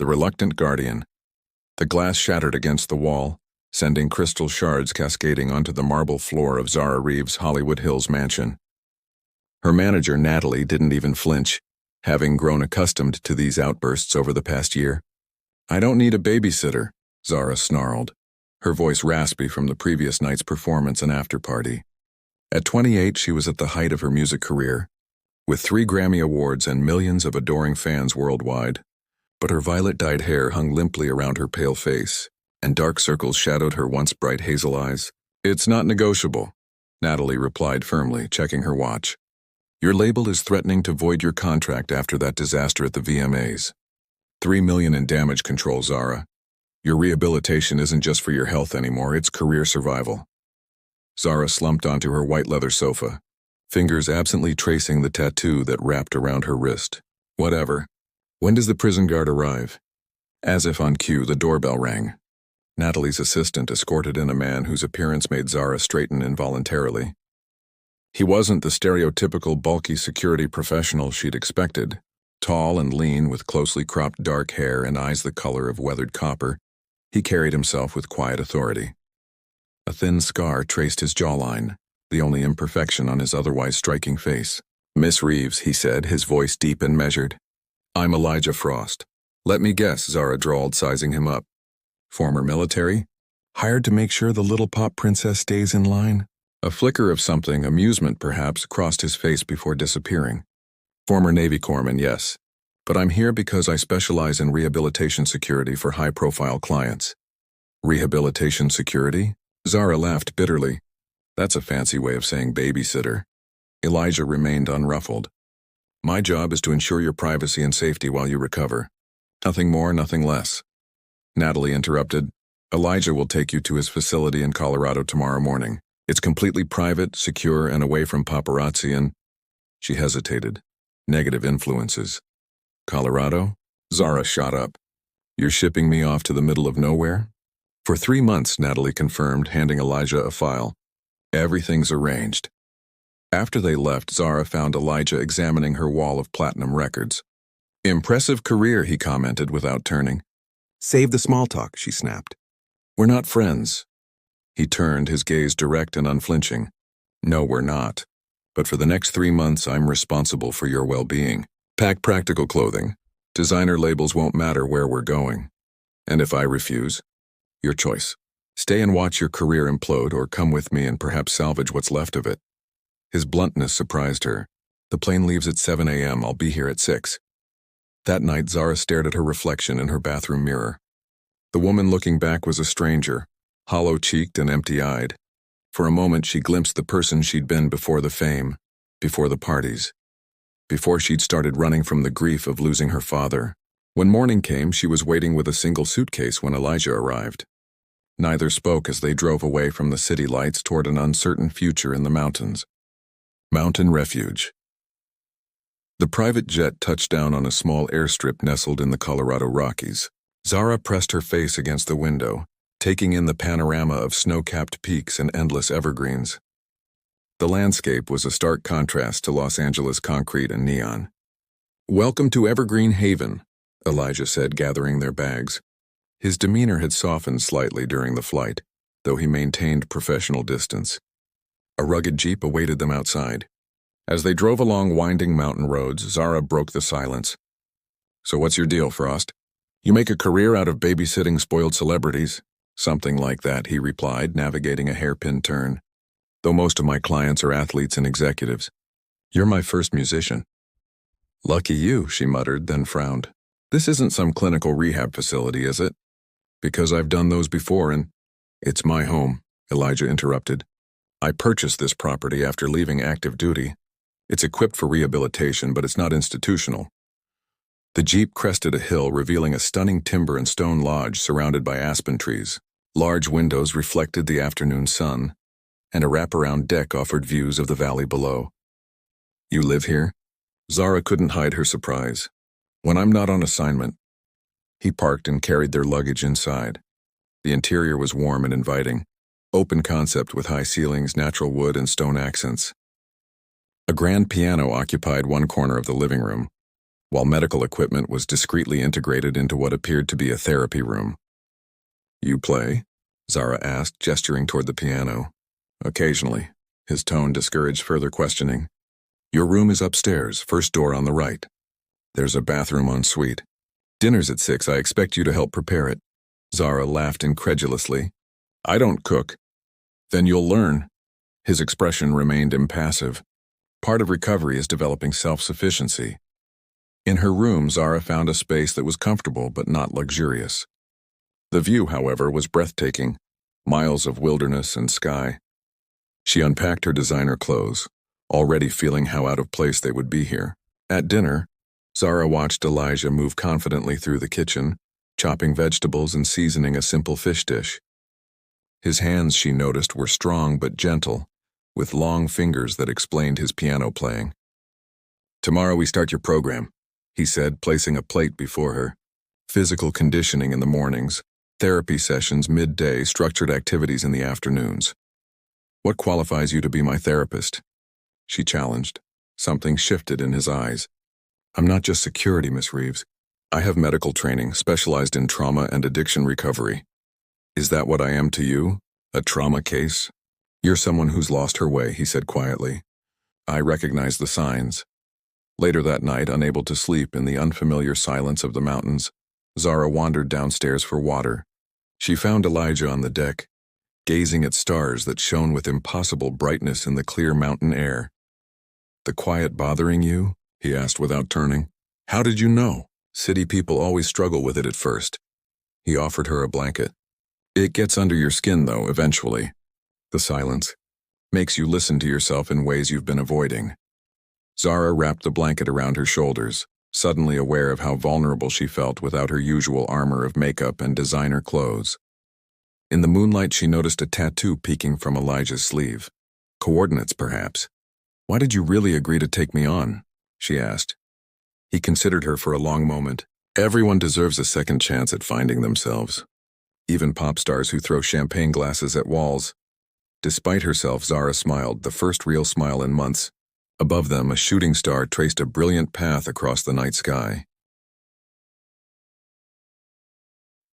The reluctant guardian. The glass shattered against the wall, sending crystal shards cascading onto the marble floor of Zara Reeves' Hollywood Hills mansion. Her manager, Natalie, didn't even flinch, having grown accustomed to these outbursts over the past year. "I don't need a babysitter," Zara snarled, her voice raspy from the previous night's performance and after-party. At 28, she was at the height of her music career, with 3 Grammy Awards and millions of adoring fans worldwide. But her violet-dyed hair hung limply around her pale face, and dark circles shadowed her once bright hazel eyes. "It's not negotiable," Natalie replied firmly, checking her watch. "Your label is threatening to void your contract after that disaster at the VMAs. $3 million in damage control, Zara. Your rehabilitation isn't just for your health anymore, it's career survival." Zara slumped onto her white leather sofa, fingers absently tracing the tattoo that wrapped around her wrist. "Whatever. When does the prison guard arrive?" As if on cue, the doorbell rang. Natalie's assistant escorted in a man whose appearance made Zara straighten involuntarily. He wasn't the stereotypical bulky security professional she'd expected. Tall and lean, with closely cropped dark hair and eyes the color of weathered copper, he carried himself with quiet authority. A thin scar traced his jawline, the only imperfection on his otherwise striking face. "Miss Reeves," he said, his voice deep and measured. "I'm Elijah Frost." "Let me guess," Zara drawled, sizing him up. "Former military? Hired to make sure the little pop princess stays in line?" A flicker of something, amusement perhaps, crossed his face before disappearing. "Former Navy corpsman, yes. But I'm here because I specialize in rehabilitation security for high-profile clients." "Rehabilitation security?" Zara laughed bitterly. "That's a fancy way of saying babysitter." Elijah remained unruffled. "My job is to ensure your privacy and safety while you recover. Nothing more, nothing less." Natalie interrupted. "Elijah will take you to his facility in Colorado tomorrow morning. It's completely private, secure, and away from paparazzi and—" She hesitated. "Negative influences." "Colorado?" Zara shot up. "You're shipping me off to the middle of nowhere?" "For 3 months," Natalie confirmed, handing Elijah a file. "Everything's arranged." After they left, Zara found Elijah examining her wall of platinum records. "Impressive career," he commented without turning. "Save the small talk," she snapped. "We're not friends." He turned, his gaze direct and unflinching. "No, we're not. But for the next 3 months, I'm responsible for your well-being. Pack practical clothing. Designer labels won't matter where we're going. And if I refuse, your choice. Stay and watch your career implode, or come with me and perhaps salvage what's left of it." His bluntness surprised her. "The plane leaves at 7 a.m. I'll be here at 6. That night, Zara stared at her reflection in her bathroom mirror. The woman looking back was a stranger, hollow-cheeked and empty-eyed. For a moment, she glimpsed the person she'd been before the fame, before the parties, before she'd started running from the grief of losing her father. When morning came, she was waiting with a single suitcase when Elijah arrived. Neither spoke as they drove away from the city lights toward an uncertain future in the mountains. Mountain Refuge. The private jet touched down on a small airstrip nestled in the Colorado Rockies. Zara pressed her face against the window, taking in the panorama of snow-capped peaks and endless evergreens. The landscape was a stark contrast to Los Angeles concrete and neon. "Welcome to Evergreen Haven," Elijah said, gathering their bags. His demeanor had softened slightly during the flight, though he maintained professional distance. A rugged Jeep awaited them outside. As they drove along winding mountain roads, Zara broke the silence. "So what's your deal, Frost? You make a career out of babysitting spoiled celebrities?" "Something like that," he replied, navigating a hairpin turn. "Though most of my clients are athletes and executives. You're my first musician." "Lucky you," she muttered, then frowned. "This isn't some clinical rehab facility, is it?" "Because I've done those before and—" "It's my home," Elijah interrupted. "I purchased this property after leaving active duty. It's equipped for rehabilitation, but it's not institutional." The Jeep crested a hill, revealing a stunning timber and stone lodge surrounded by aspen trees. Large windows reflected the afternoon sun, and a wraparound deck offered views of the valley below. "You live here?" Zara couldn't hide her surprise. "When I'm not on assignment." He parked and carried their luggage inside. The interior was warm and inviting, open concept with high ceilings, natural wood, and stone accents. A grand piano occupied one corner of the living room. while medical equipment was discreetly integrated into what appeared to be a therapy room. "You play?" Zara asked, gesturing toward the piano. "Occasionally." His tone discouraged further questioning. "Your room is upstairs, first door on the right. There's a bathroom en suite. Dinner's at 6. I expect you to help prepare it." Zara laughed incredulously. "I don't cook." "Then you'll learn." His expression remained impassive. Part of recovery is developing self-sufficiency. In her room, Zara found a space that was comfortable but not luxurious. The view, however, was breathtaking, miles of wilderness and sky. She unpacked her designer clothes, already feeling how out of place they would be here. At dinner, Zara watched Elijah move confidently through the kitchen, chopping vegetables and seasoning a simple fish dish. His hands, she noticed, were strong but gentle, with long fingers that explained his piano playing. "Tomorrow we start your program," he said, placing a plate before her. "Physical conditioning in the mornings, therapy sessions midday, structured activities in the afternoons." "What qualifies you to be my therapist?" she challenged. Something shifted in his eyes. "I'm not just security, Miss Reeves. I have medical training, specialized in trauma and addiction recovery." "Is that what I am to you? A trauma case?" "You're someone who's lost her way," he said quietly. "I recognize the signs." Later that night, unable to sleep in the unfamiliar silence of the mountains, Zara wandered downstairs for water. She found Elijah on the deck, gazing at stars that shone with impossible brightness in the clear mountain air. "The quiet bothering you?" he asked without turning. "How did you know? City people always struggle with it at first." He offered her a blanket. "It gets under your skin, though, eventually." The silence makes you listen to yourself in ways you've been avoiding. Zara wrapped the blanket around her shoulders, suddenly aware of how vulnerable she felt without her usual armor of makeup and designer clothes. In the moonlight, she noticed a tattoo peeking from Elijah's sleeve. Coordinates, perhaps. "Why did you really agree to take me on?" she asked. He considered her for a long moment. Everyone deserves a second chance at finding themselves. Even pop stars who throw champagne glasses at walls. Despite herself, Zara smiled, the first real smile in months. Above them, a shooting star traced a brilliant path across the night sky.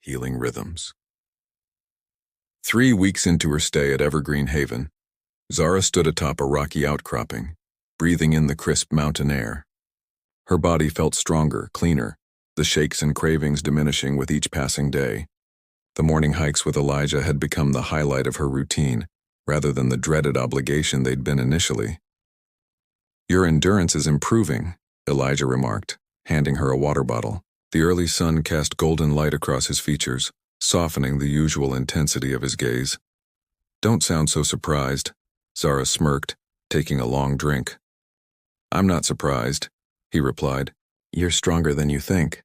Healing rhythms. 3 weeks into her stay at Evergreen Haven, Zara stood atop a rocky outcropping, breathing in the crisp mountain air. Her body felt stronger, cleaner, the shakes and cravings diminishing with each passing day. The morning hikes with Elijah had become the highlight of her routine, rather than the dreaded obligation they'd been initially. "Your endurance is improving," Elijah remarked, handing her a water bottle. The early sun cast golden light across his features, softening the usual intensity of his gaze. "Don't sound so surprised," Zara smirked, taking a long drink. "I'm not surprised," he replied. "You're stronger than you think."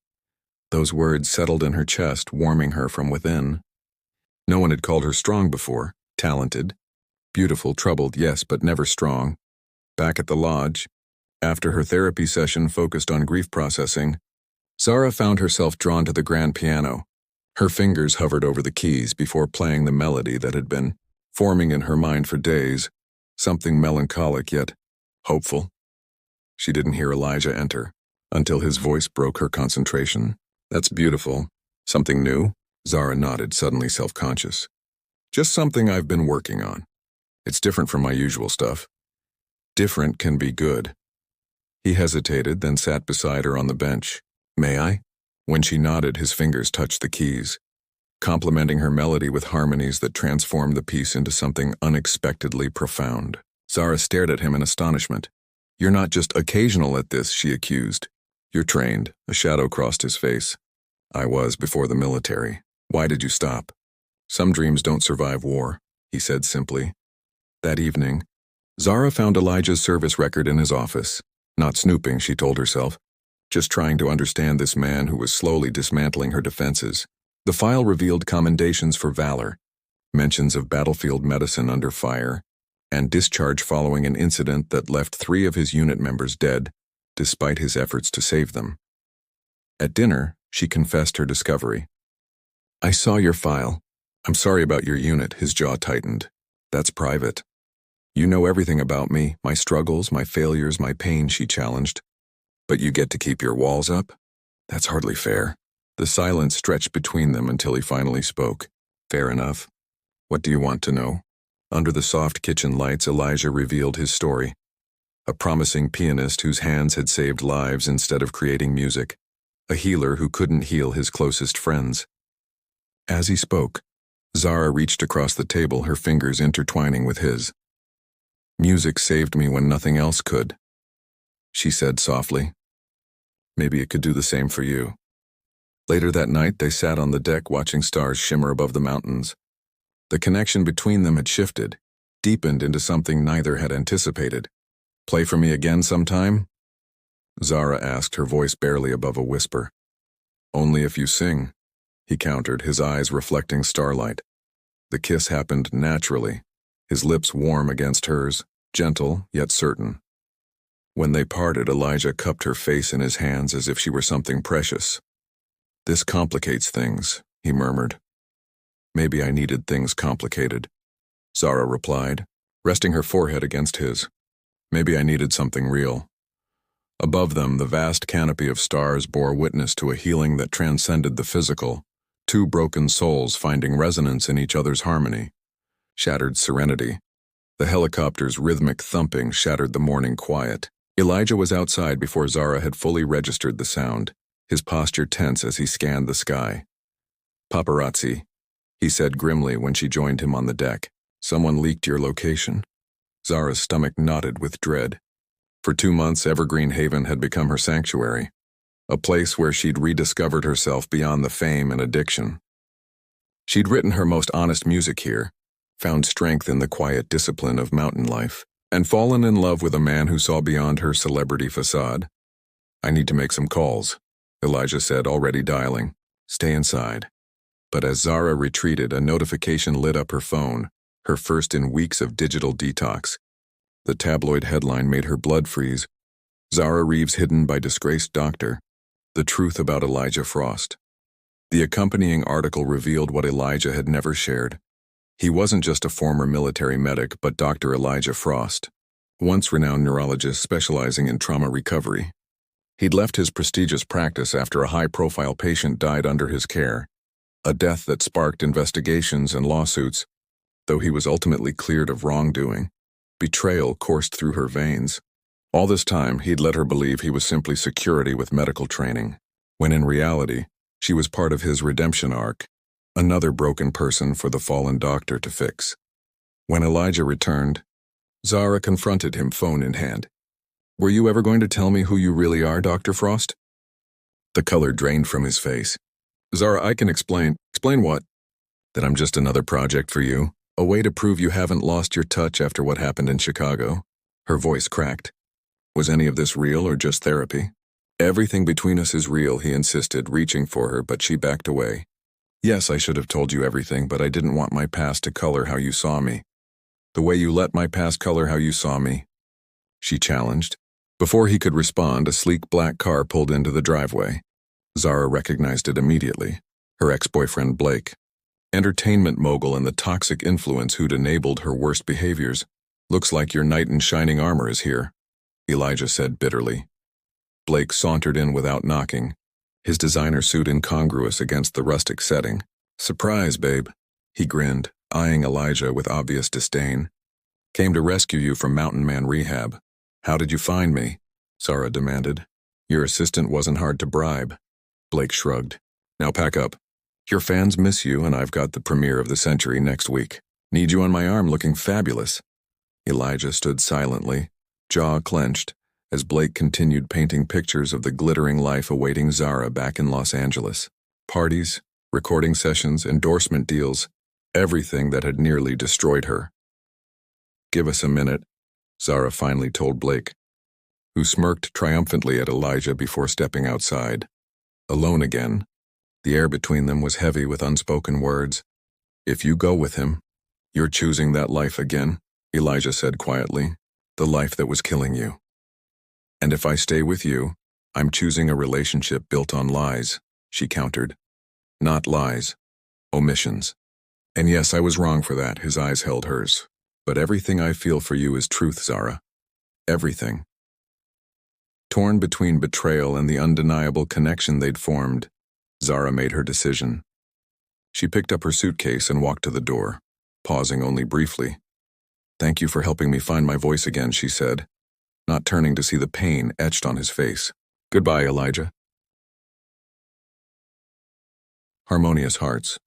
Those words settled in her chest, warming her from within. No one had called her strong before, talented. Beautiful, troubled, yes, but never strong. Back at the lodge, after her therapy session focused on grief processing, Zara found herself drawn to the grand piano. Her fingers hovered over the keys before playing the melody that had been forming in her mind for days, something melancholic yet hopeful. She didn't hear Elijah enter, until his voice broke her concentration. "That's beautiful. Something new?" Zara nodded, suddenly self-conscious. "Just something I've been working on. It's different from my usual stuff." "Different can be good." He hesitated, then sat beside her on the bench. "May I?" When she nodded, his fingers touched the keys, complementing her melody with harmonies that transformed the piece into something unexpectedly profound. Zara stared at him in astonishment. "You're not just occasional at this," she accused. "You're trained." A shadow crossed his face. "I was before the military. Why did you stop?" "Some dreams don't survive war," he said simply. That evening, Zara found Elijah's service record in his office. Not snooping, she told herself, just trying to understand this man who was slowly dismantling her defenses. The file revealed commendations for valor, mentions of battlefield medicine under fire, and discharge following an incident that left 3 of his unit members dead, despite his efforts to save them. At dinner, she confessed her discovery. "I saw your file. I'm sorry about your unit," his jaw tightened. "That's private." "You know everything about me, my struggles, my failures, my pain," she challenged. But you get to keep your walls up? That's hardly fair. The silence stretched between them until he finally spoke. Fair enough. What do you want to know? Under the soft kitchen lights, Elijah revealed his story. A promising pianist whose hands had saved lives instead of creating music. A healer who couldn't heal his closest friends. As he spoke, Zara reached across the table, her fingers intertwining with his. Music saved me when nothing else could, she said softly. Maybe it could do the same for you. Later that night, they sat on the deck watching stars shimmer above the mountains. The connection between them had shifted, deepened into something neither had anticipated. Play for me again sometime? Zara asked, her voice barely above a whisper. Only if you sing, he countered, his eyes reflecting starlight. The kiss happened naturally, his lips warm against hers, gentle yet certain. When they parted, Elijah cupped her face in his hands as if she were something precious. This complicates things, he murmured. Maybe I needed things complicated, Zara replied, resting her forehead against his. Maybe I needed something real. Above them, the vast canopy of stars bore witness to a healing that transcended the physical, two broken souls finding resonance in each other's harmony. Shattered serenity. The helicopter's rhythmic thumping shattered the morning quiet. Elijah was outside before Zara had fully registered the sound, his posture tense as he scanned the sky. Paparazzi, he said grimly when she joined him on the deck. Someone leaked your location. Zara's stomach knotted with dread. For 2 months, Evergreen Haven had become her sanctuary, a place where she'd rediscovered herself beyond the fame and addiction. She'd written her most honest music here, found strength in the quiet discipline of mountain life, and fallen in love with a man who saw beyond her celebrity facade. I need to make some calls, Elijah said, already dialing. Stay inside. But as Zara retreated, a notification lit up her phone, her first in weeks of digital detox. The tabloid headline made her blood freeze. Zara Reeves hidden by disgraced doctor. The truth about Elijah Frost. The accompanying article revealed what Elijah had never shared. He wasn't just a former military medic, but Dr. Elijah Frost, once renowned neurologist specializing in trauma recovery. He'd left his prestigious practice after a high-profile patient died under his care, a death that sparked investigations and lawsuits. Though he was ultimately cleared of wrongdoing, betrayal coursed through her veins. All this time, he'd let her believe he was simply security with medical training, when in reality, she was part of his redemption arc, another broken person for the fallen doctor to fix. When Elijah returned, Zara confronted him, phone in hand. Were you ever going to tell me who you really are, Dr. Frost? The color drained from his face. Zara, I can explain. Explain what? That I'm just another project for you. A way to prove you haven't lost your touch after what happened in Chicago. Her voice cracked. Was any of this real or just therapy? Everything between us is real, he insisted, reaching for her, but she backed away. Yes, I should have told you everything, but I didn't want my past to color how you saw me. The way you let my past color how you saw me, she challenged. Before he could respond, a sleek black car pulled into the driveway. Zara recognized it immediately. Her ex-boyfriend Blake. Entertainment mogul and the toxic influence who'd enabled her worst behaviors. Looks like your knight in shining armor is here, Elijah said bitterly. Blake sauntered in without knocking, his designer suit incongruous against the rustic setting. Surprise, babe, he grinned, eyeing Elijah with obvious disdain. Came to rescue you from Mountain Man rehab. How did you find me? Zara demanded. Your assistant wasn't hard to bribe. Blake shrugged. Now pack up. Your fans miss you, and I've got the premiere of the century next week. Need you on my arm looking fabulous. Elijah stood silently, jaw clenched, as Blake continued painting pictures of the glittering life awaiting Zara back in Los Angeles. Parties, recording sessions, endorsement deals, everything that had nearly destroyed her. Give us a minute, Zara finally told Blake, who smirked triumphantly at Elijah before stepping outside. Alone again. The air between them was heavy with unspoken words. If you go with him, you're choosing that life again, Elijah said quietly, the life that was killing you. And if I stay with you, I'm choosing a relationship built on lies, she countered. Not lies, omissions. And yes, I was wrong for that, his eyes held hers. But everything I feel for you is truth, Zara. Everything. Torn between betrayal and the undeniable connection they'd formed, Zara made her decision. She picked up her suitcase and walked to the door, pausing only briefly. "Thank you for helping me find my voice again," she said, not turning to see the pain etched on his face. "Goodbye, Elijah." Harmonious hearts.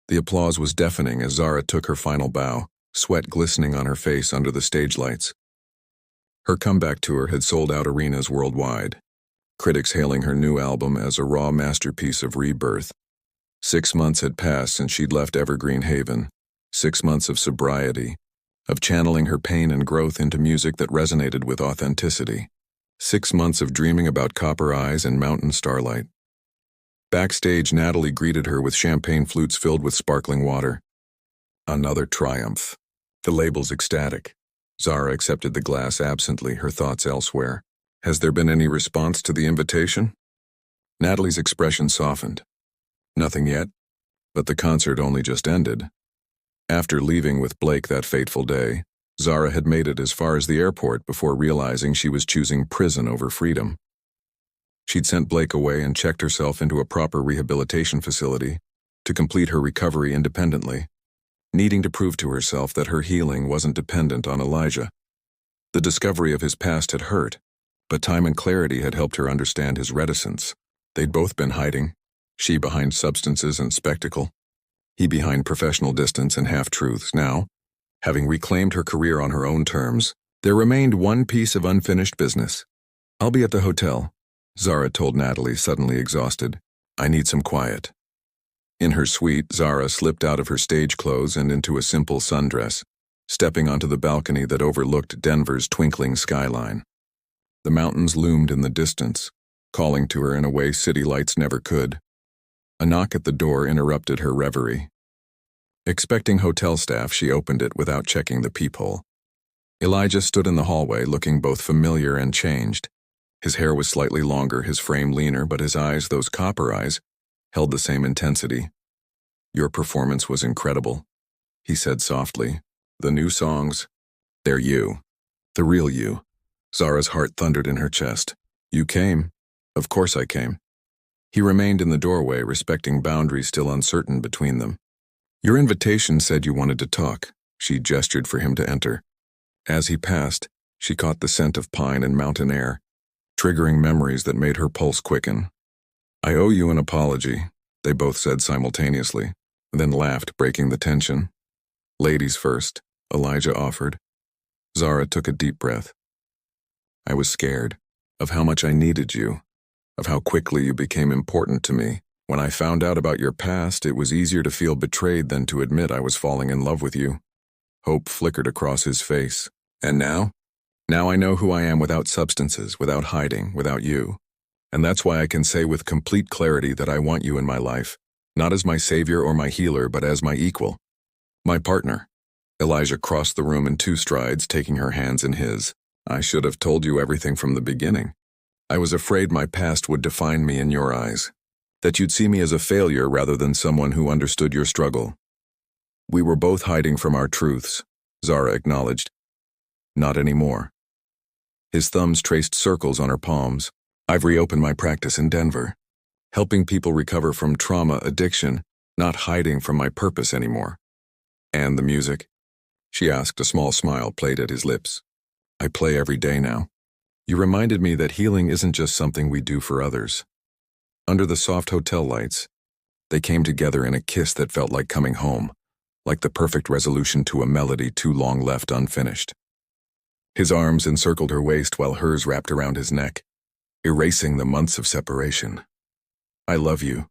The applause was deafening as Zara took her final bow, sweat glistening on her face under the stage lights. Her comeback tour had sold out arenas worldwide, critics hailing her new album as a raw masterpiece of rebirth. 6 months had passed since she'd left Evergreen Haven, 6 months of sobriety, of channeling her pain and growth into music that resonated with authenticity. 6 months of dreaming about copper eyes and mountain starlight. Backstage, Natalie greeted her with champagne flutes filled with sparkling water. Another triumph. The label's ecstatic. Zara accepted the glass absently, her thoughts elsewhere. "Has there been any response to the invitation?" Natalie's expression softened. "Nothing yet, but the concert only just ended." After leaving with Blake that fateful day, Zara had made it as far as the airport before realizing she was choosing prison over freedom. She'd sent Blake away and checked herself into a proper rehabilitation facility to complete her recovery independently, needing to prove to herself that her healing wasn't dependent on Elijah. The discovery of his past had hurt, but time and clarity had helped her understand his reticence. They'd both been hiding, she behind substances and spectacle, he behind professional distance and half-truths. Now, having reclaimed her career on her own terms, there remained one piece of unfinished business. "I'll be at the hotel," Zara told Natalie, suddenly exhausted. "I need some quiet." In her suite, Zara slipped out of her stage clothes and into a simple sundress, stepping onto the balcony that overlooked Denver's twinkling skyline. The mountains loomed in the distance, calling to her in a way city lights never could. A knock at the door interrupted her reverie. Expecting hotel staff, she opened it without checking the peephole. Elijah stood in the hallway, looking both familiar and changed. His hair was slightly longer, his frame leaner, but his eyes, those copper eyes, held the same intensity. "Your performance was incredible," he said softly. "The new songs, they're you. The real you." Zara's heart thundered in her chest. "You came." "Of course I came." He remained in the doorway, respecting boundaries still uncertain between them. "Your invitation said you wanted to talk." She gestured for him to enter. As he passed, she caught the scent of pine and mountain air, triggering memories that made her pulse quicken. "I owe you an apology," they both said simultaneously, then laughed, breaking the tension. "Ladies first," Elijah offered. Zara took a deep breath. "I was scared of how much I needed you, of how quickly you became important to me. When I found out about your past, it was easier to feel betrayed than to admit I was falling in love with you." Hope flickered across his face. "And now? Now I know who I am without substances, without hiding, without you. And that's why I can say with complete clarity that I want you in my life, not as my savior or my healer, but as my equal. My partner." Elijah crossed the room in 2 strides, taking her hands in his. "I should have told you everything from the beginning. I was afraid my past would define me in your eyes, that you'd see me as a failure rather than someone who understood your struggle." "We were both hiding from our truths," Zara acknowledged. "Not anymore." His thumbs traced circles on her palms. "I've reopened my practice in Denver, helping people recover from trauma, addiction, not hiding from my purpose anymore." "And the music?" she asked, a small smile played at his lips. "I play every day now. You reminded me that healing isn't just something we do for others." Under the soft hotel lights, they came together in a kiss that felt like coming home, like the perfect resolution to a melody too long left unfinished. His arms encircled her waist while hers wrapped around his neck, erasing the months of separation. "I love you,"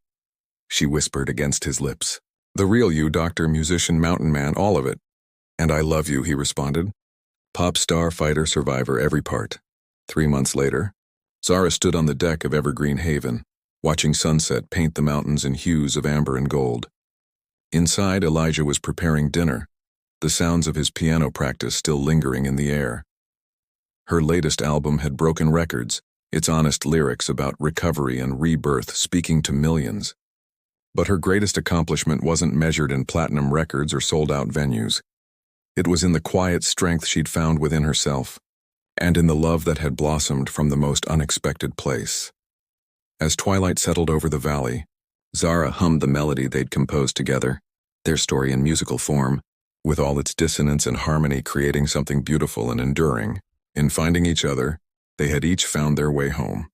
she whispered against his lips. "The real you, doctor, musician, mountain man, all of it." "And I love you," he responded. Pop star, fighter, survivor, every part. 3 months later, Zara stood on the deck of Evergreen Haven, watching sunset paint the mountains in hues of amber and gold. Inside, Elijah was preparing dinner, the sounds of his piano practice still lingering in the air. Her latest album had broken records, its honest lyrics about recovery and rebirth speaking to millions. But her greatest accomplishment wasn't measured in platinum records or sold-out venues. It was in the quiet strength she'd found within herself. and in the love that had blossomed from the most unexpected place. As twilight settled over the valley, Zara hummed the melody they'd composed together, their story in musical form, with all its dissonance and harmony creating something beautiful and enduring. In finding each other, they had each found their way home.